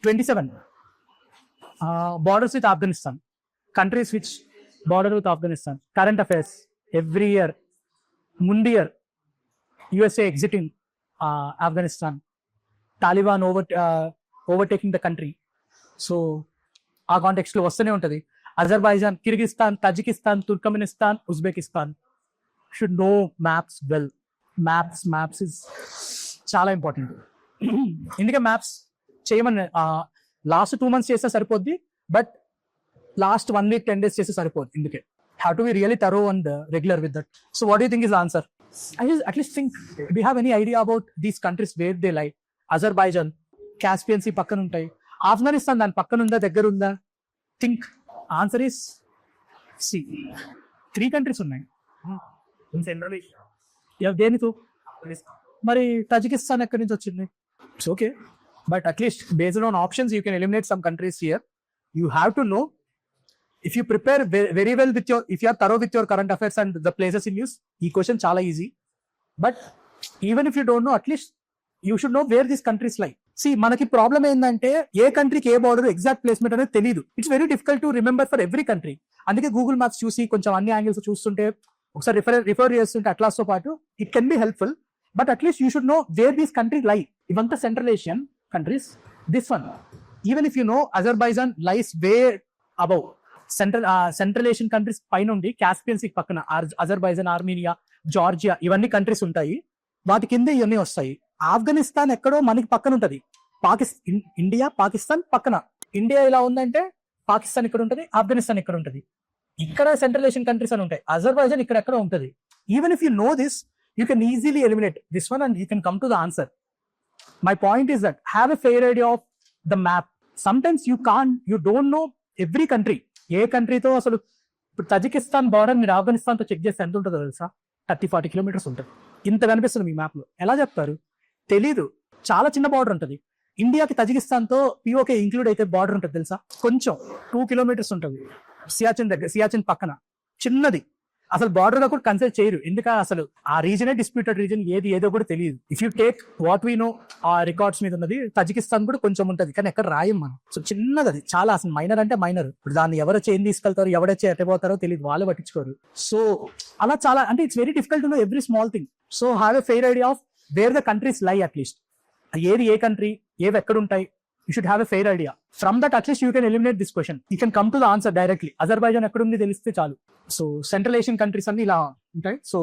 27 borders with Afghanistan, countries which border with Afghanistan. Current affairs every year. Mundir, USA exiting Afghanistan, Taliban overtaking the country. So ఆ context లో వస్తూనే ఉంటుంది. Azerbaijan, Kyrgyzstan, Tajikistan, Turkmenistan, Uzbekistan. Should know maps well. Maps is చాలా important. ఎందుకంటే maps చేయమని last 2 months చేస్తే సరిపోద్ది, but last 1 week 10 days చేస్తే సరిపోద్ది. ఎందుకే have to be really thorough and regular with that. So what you think is answer? I just at least think, do you have any idea about these countries where they lie? Azerbaijan, Caspian Sea పక్కన ఉంటాయి. ఆఫ్ఘనిస్తాన్ దాని పక్కన ఉందా, దగ్గర ఉందా? Think. Answer is C. 3 countries ఉన్నాయి. దేనితో మరి తజికిస్తాన్ ఎక్కడి నుంచి వచ్చింది? It's okay, but at least based on options you can eliminate some countries here. You have to know. If you prepare very well with if you are thorough with your current affairs and the places in news, ఈ question చాలా easy. But even if you don't know, at least you should know where these countries lie. See, మనకి problem ఏంటంటే ఏ కంట్రీకి ఏ border exact placement అనేది తెలియదు. It's very difficult to remember for every country. అందుకే Google maps చూసి కొంచెం అన్ని angles చూస్తుంటే, ఒకసారి రిఫర్ చేస్తుంటే అట్లాస్ తో పాటు it can be helpful. But at least you should know where these countries లై. ఇవంతా central Asian countries. This one, even if you no Azerbaijan lies way above central Asian countries పైన ఉండి, Caspian sea పక్కన Azerbaijan, ఆర్మీనియా, Georgia ఇవన్నీ countries ఉంటాయి. వాటి కింద ఇవన్నీ వస్తాయి. ఆఫ్ఘనిస్తాన్ ఎక్కడో మనకి పక్కన ఉంటది. ఇండియా, పాకిస్తాన్ పక్కన. ఇండియా ఇలా ఉందంటే పాకిస్తాన్ ఇక్కడ ఉంటది, ఆఫ్ఘనిస్తాన్ ఇక్కడ ఉంటది. ఇక్కడ సెంట్రల్ ఏషియన్ కంట్రీస్ అని ఉంటాయి. అజర్బైజాన్ ఇక్కడ ఎక్కడ ఉంటది. Even if you know this, you can easily eliminate this one and you can come to the answer. My point is that have a fair idea of the map. Sometimes you don't know every country. ఏ కంట్రీతో అసలు ఇప్పుడు Tajikistan border మీరు ఆఫ్ఘనిస్తాన్ తో check చేస్తే ఎంత ఉంటుందో తెలుసా? 30-40 kilometers ఉంటుంది. ఇంత కనిపిస్తుంది మీ మ్యాప్ లో. ఎలా చెప్తారు? తెలీదు. చాలా చిన్న బార్డర్ ఉంటుంది. ఇండియాకి తజికిస్తాన్ తో పిఓకే ఇంక్లూడ్ అయితే బార్డర్ ఉంటుంది తెలుసా? కొంచెం 2 kilometers ఉంటుంది. సియాచిన్ పక్కన చిన్నది. అసలు బార్డర్ గా కూడా కన్సిడర్ చేయరు. ఎందుకంటే అసలు ఆ రీజనే డిస్ప్యూటెడ్ రీజన్, ఏదో కూడా తెలియదు. If you take what we know, ఆ రికార్డ్స్ మీద ఉన్నది తజికిస్తాన్ కూడా కొంచెం ఉంటది, కానీ ఎక్కడ రాయం మనం. సో చిన్నది, అది చాలా అసలు మైనర్ అంటే మైనర్. ఇప్పుడు దాన్ని ఎవరు చేంజ్ తీసుకెళ్తారు, ఎవడొచ్చి ఎట్టబోతారో తెలియదు, వాళ్ళు పట్టించుకోరు. సో అలా చాలా, అంటే it's very difficult to know every small thing. So have a fair idea of wear the countries లై. అట్లీస్ట్ ఏది ఏ కంట్రీ, ఏవి ఎక్కడ ఉంటాయి, you should have a fair idea. From that, at least you can eliminate this question. You can come to the answer directly. Azerbaijan ఎక్కడ ఉంది తెలిస్తే చాలు. So central Asian countries అన్ని ఇలా ఉంటాయి. సో